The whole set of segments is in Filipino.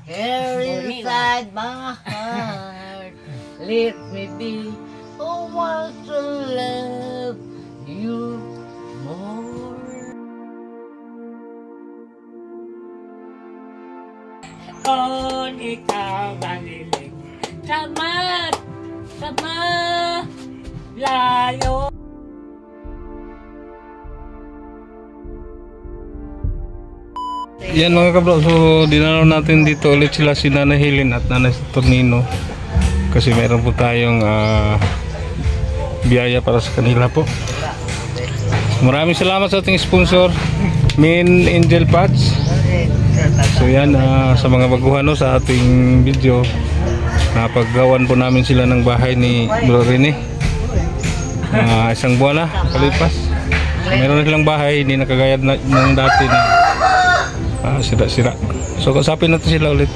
Here inside my heart, let me be who wants to love you more. Kung ikaw manilig sama layo. Yan mga kabro, so dinalaw natin dito ulit sila si Nanay Helen at Nanay Saturnino kasi meron po tayong biyaya para sa kanila po. Maraming salamat sa ating sponsor, Main Angel Patch. So yan, sa mga baguhan sa ating video, napaggawan po namin sila ng bahay ni Bro Rene. Isang buwan na kalipas, meron na silang bahay, hindi nakagayad ng dati na sira-sira. So kasapin natin sila ulit.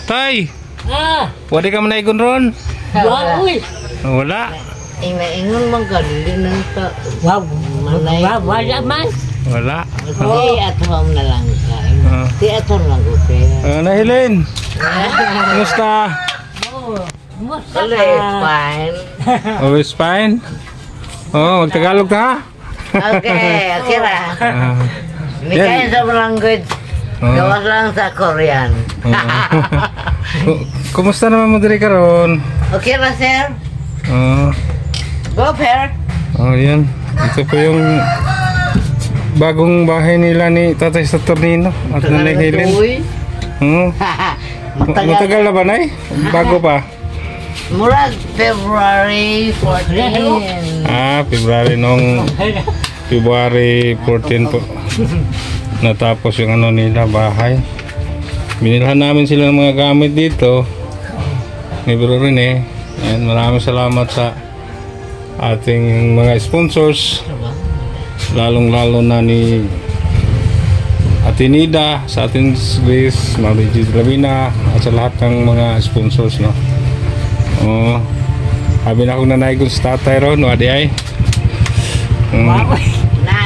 Tay! Pwede ka manaigon ron? Wala. Ingon man galing ng ta. Wala man. Wala. Di at home na lang ka. Di at home lang ko. Nanay Helen, kumusta? Always fine. Always fine? Oh, magtagalog ka? Okay, okay ra. Hindi kayo sa language. Gawas lang sa Korean. Kumusta naman mo diri karon? Okay ra, sir? Go, Per. Oh, yan. Ito po yung bagong bahay nila ni Tatay Saturnino at Nanay Helen. Matagal na ba, Nay? Bago pa? Murag February 14. February 14 po. Natapos yung nila bahay. Binilhan namin sila ng mga gamit dito ni Bro Rene. And maraming salamat sa ating mga sponsors, lalong-lalo na ni Ate Nida, sa ating Grace, Mami G. Lavina, at sa lahat ng mga sponsors, no. Habi na akong nanaygon sa tatay ron, wadi ay.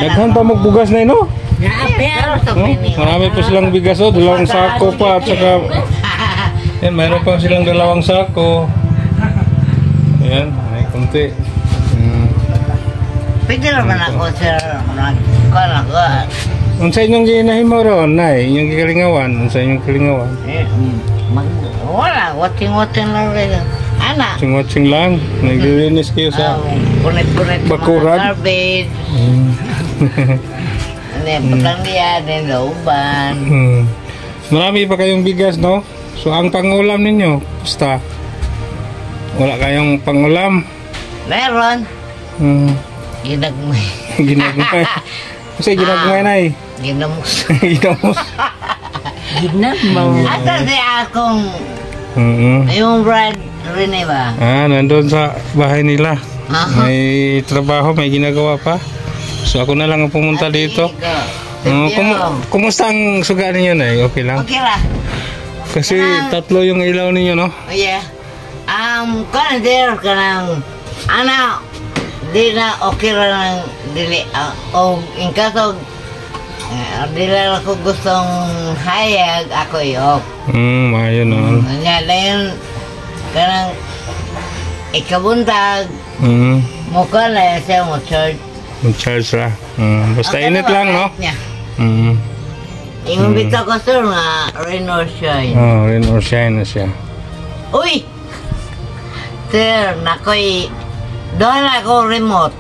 Naghan pa magbugas na no? Marami pa silang bigas, dalawang sako pa, at saka yan, mayroon pa silang dalawang sako. Ayan, may kunti. Pwede naman ako, sir. Unsa inyong ginahimo ron, Nay? Inyong gikalingawan? Unsa inyong kalingawan? Wala, watching lang rin. Ana. Watching lang. Naglilinis kayo sa punit-punit bakuran. Mga garbage. Patang diya, din lauban. Marami pa kayong bigas, no? So, ang pangulam ninyo, basta wala kayong pangulam? Meron. Ginagmay. Ginagmay. Kasi ginagmay, Nay. Ginamos. Ginamos. Ginamos. Asa siya akong yung brad Rene ba? Nandun sa bahay nila. May trabaho, may ginagawa pa. So ako na lang ang pumunta dito. Kumusta ang suga ninyo, Nay? Okay lang? Okay lang. Kasi tatlo yung ilaw ninyo, no? Oh yeah. Kanang kanang ana di na okay ra nang dili o in kaso dili ako gustong hayag ako i-off. Ayun no. Nya dayon kanang ikabuntag mo ka na siya mo charge. Charge ra. Basta init lang, no? Ingon bitaw ko sir nga rain or shine. Rain or shine na siya. Uy! Sir, nakoy doon ako remote.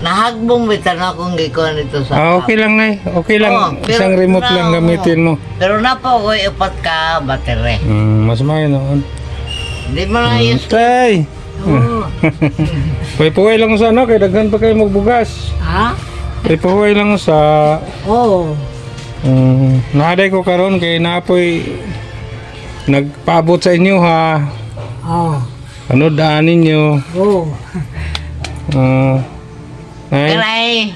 Nahagbong bitan akong gikuhan ito sa okay lang, Nay. Okay lang. Isang remote lang gamitin mo. Pero na po ko upat ka battery. Mas mayo noon. Di mo lang yun. Tay! Puhay lang sa kaya daghan pa kayo magbugas. Puhay lang sa... Naaday ko karon kay naapoy nagpaabot sa inyo, ha? Ano daan ninyo? Nay.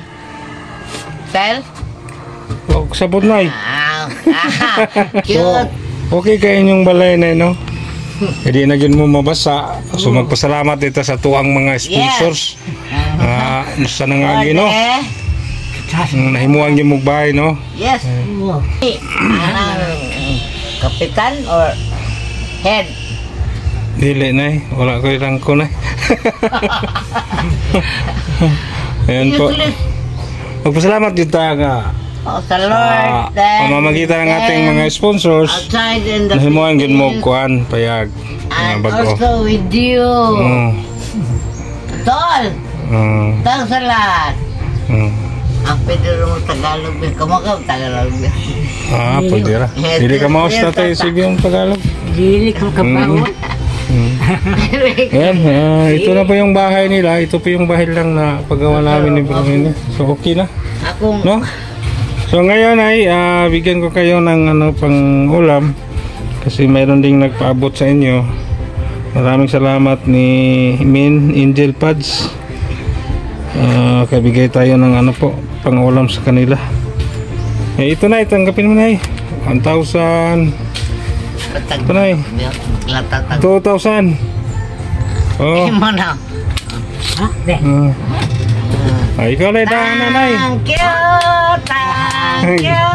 Sel? Sabot, Nay. Cute. Okay kayo inyong balay, Nay, no? Hindi na yun mo mabasa. So magpasalamat dito sa tuwang mga sponsors. Sa nangagi, no? Nahimuang yung mugbahay, no? Yes. Kapitan or head? Dili na wala ko irang ko na. Ayan po. Magpasalamat dito nga Sa Lord. pamamagitan ng ating mga sponsors. Outside in the Nahimuan gid mo field. kuan payag And nga bago. also with you. Tol. Tang salat. Ang pwede mo Tagalog. Kamakaw Tagalog. Pwede ra. Dili ka maos tatay sige yung Tagalog. Dili ko kabaho. Ayan, ito na po yung bahay nila. Ito po yung bahay lang na paggawa namin ni Bromini. So okay na, Ako. no? So ngayon ay bigyan ko kayo ng pang ulam kasi mayroon ding nagpaabot sa inyo. Maraming salamat ni Min Angel Pads. Kabigay tayo ng pang ulam sa kanila. Ito na, tanggapin mo na 1,000. Ito na 2,000. Oh. Mo na. Ikaw na dahan nanay. Thank you.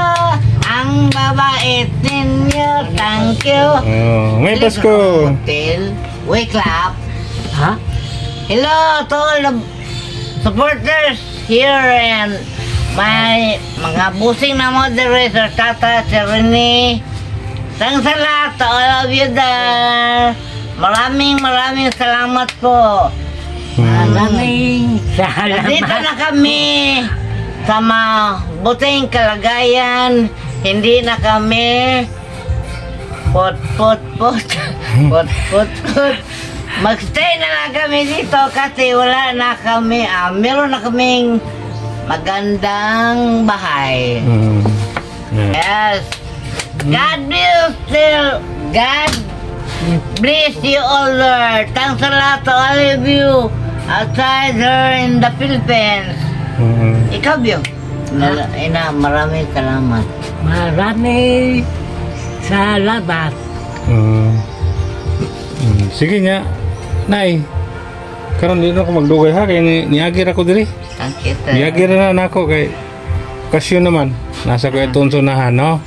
Ang babait ninyo. Thank you. May Pasko. Hotel. Wake up. Ha? Hello to all the supporters here and my mga busing na moderator Tata, si Rene. Thanks a lot to all of you there. Maraming salamat po. Maraming salamat. Dito na kami sa mabuting kalagayan. Hindi na kami pot. Magstay na lang kami dito kasi wala na kami. Meron na kaming magandang bahay. Yes. God bless you all, Lord. Thanks a lot to all of you outside here in the Philippines. Ikaw, Bio. Maraming salamat. Maraming salamat. Sige nga, Nay. Karon dito ako magdugay ha kay niagir ako diri. Thank you, sir. Niagir na nako kay okasyon naman. Nasa ko itong sunahan, no?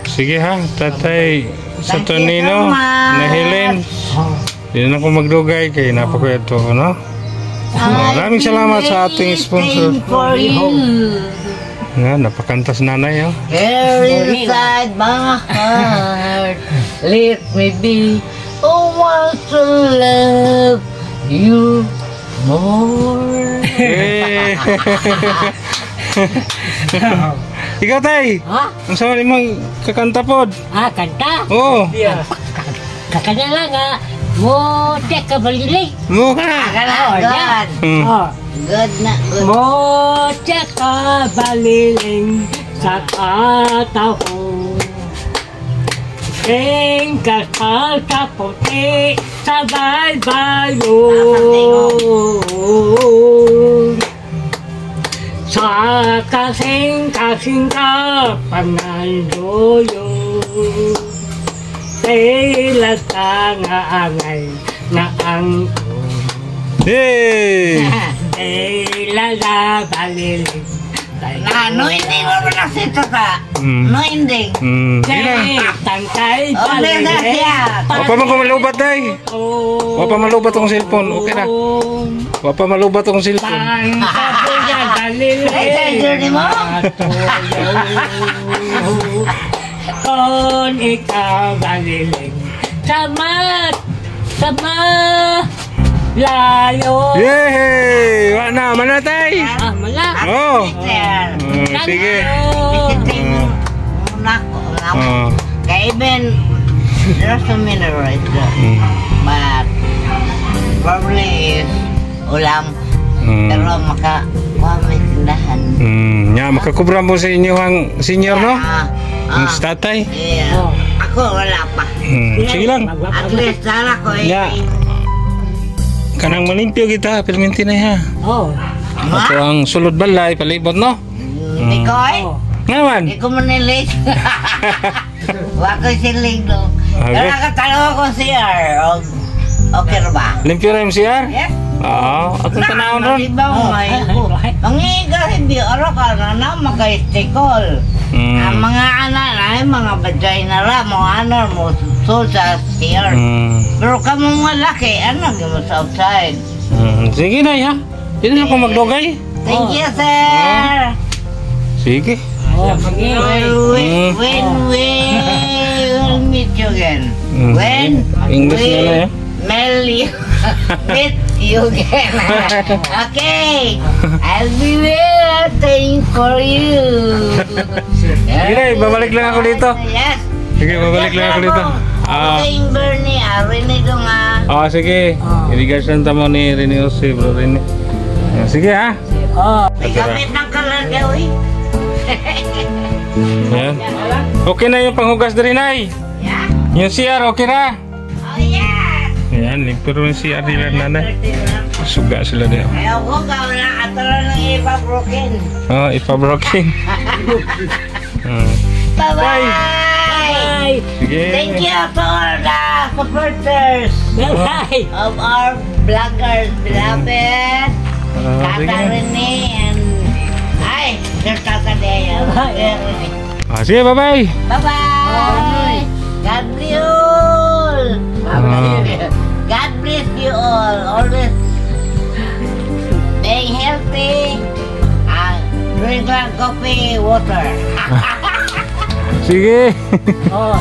Sige ha, Tatay sa Thank you Tonino, so much. na Helen. Dito na ako magdugay kay napa ko ito, no? Maraming salamat sa ating sponsor. For you. Nga, napakantas nanay, oh. Here inside my heart, let me be. Oh, want to love you more. Eh. Ikaw, Tay. Ha? Ang sama mong kakanta pod. Kanta? Oo. Kakanya lang mo check ka balilig. Mo ka na. Good. Good na, good. Mo check ka baliling sa katahong. Kasal sa puti sa baybayon. Sa kasing ka panandoyo. Tila ka nga angay na ang Hey! tila na balilig. No ending mo na si Tata. No ending. Sige lang. Tangkay Oh, na siya. Wapa man ko malubat, Tay. Wapa malubat akong cellphone. Okay na. Wapa malubat akong cellphone. Ay, sa journey mo? Kung ikaw balilig sama layo. Yay! Wala na, manatay! Mala. Oh! Sige. Muna ko. Kaya even, there's so many rice there. But, probably is ulam. Pero may tindahan. Nya, makakubra mo sa inyo ang senior, no? Ang tatay. Yeah. Ako, wala pa. Sige lang. At least, sana ko Ya. Kanang malimpyo kita, perminti na ha. Oh. Ito ang sulod balay, palibot, no? Hindi ko eh. Ngaman. Hindi ko manilig. Wala ko silig no. Pero nakatalo ako CR. Okay na ba? Limpyo na yung CR? Yes. Oo. Atong tanawon ron. Iba mo may. Ang iga hindi. Araw ka na na magka-stikol. Ang mga anak ay mga bajay na lang, mga anak mo sa CR. Pero kamo malaki, ano mo sa outside? Sige na ya. Dito na ko magdogay. Thank you, sir. Sige. When we'll meet you again. When English na na ya. meet you again. Okay, I'll be waiting for you. Sige na, babalik lang ako dito. Yes. Sige, babalik lang ako dito. Okay, Bernie, Rene dong Sige. Irigasyon tamo ni Rene Jose, bro Rene. Sige ha. May gamit ng kalan gawin. Yan. Okay na yung panghugas na rin ay. Yeah? Yung CR, okay na. Oh, yeah. Yan, pero yung CR nila nanay. Suga sila din. Ayaw ko gawin na atala ng iba broken. Ipa-broken. Bye-bye! Sige. Thank you to all the supporters Bye. of our vloggers, beloved. Tata Sige. Rene and... Ay, Sir Tata Dea. Sige, bye-bye. Bye-bye! God bless you all! God bless you all! Always being healthy and drink like coffee, water. Sige. Oh.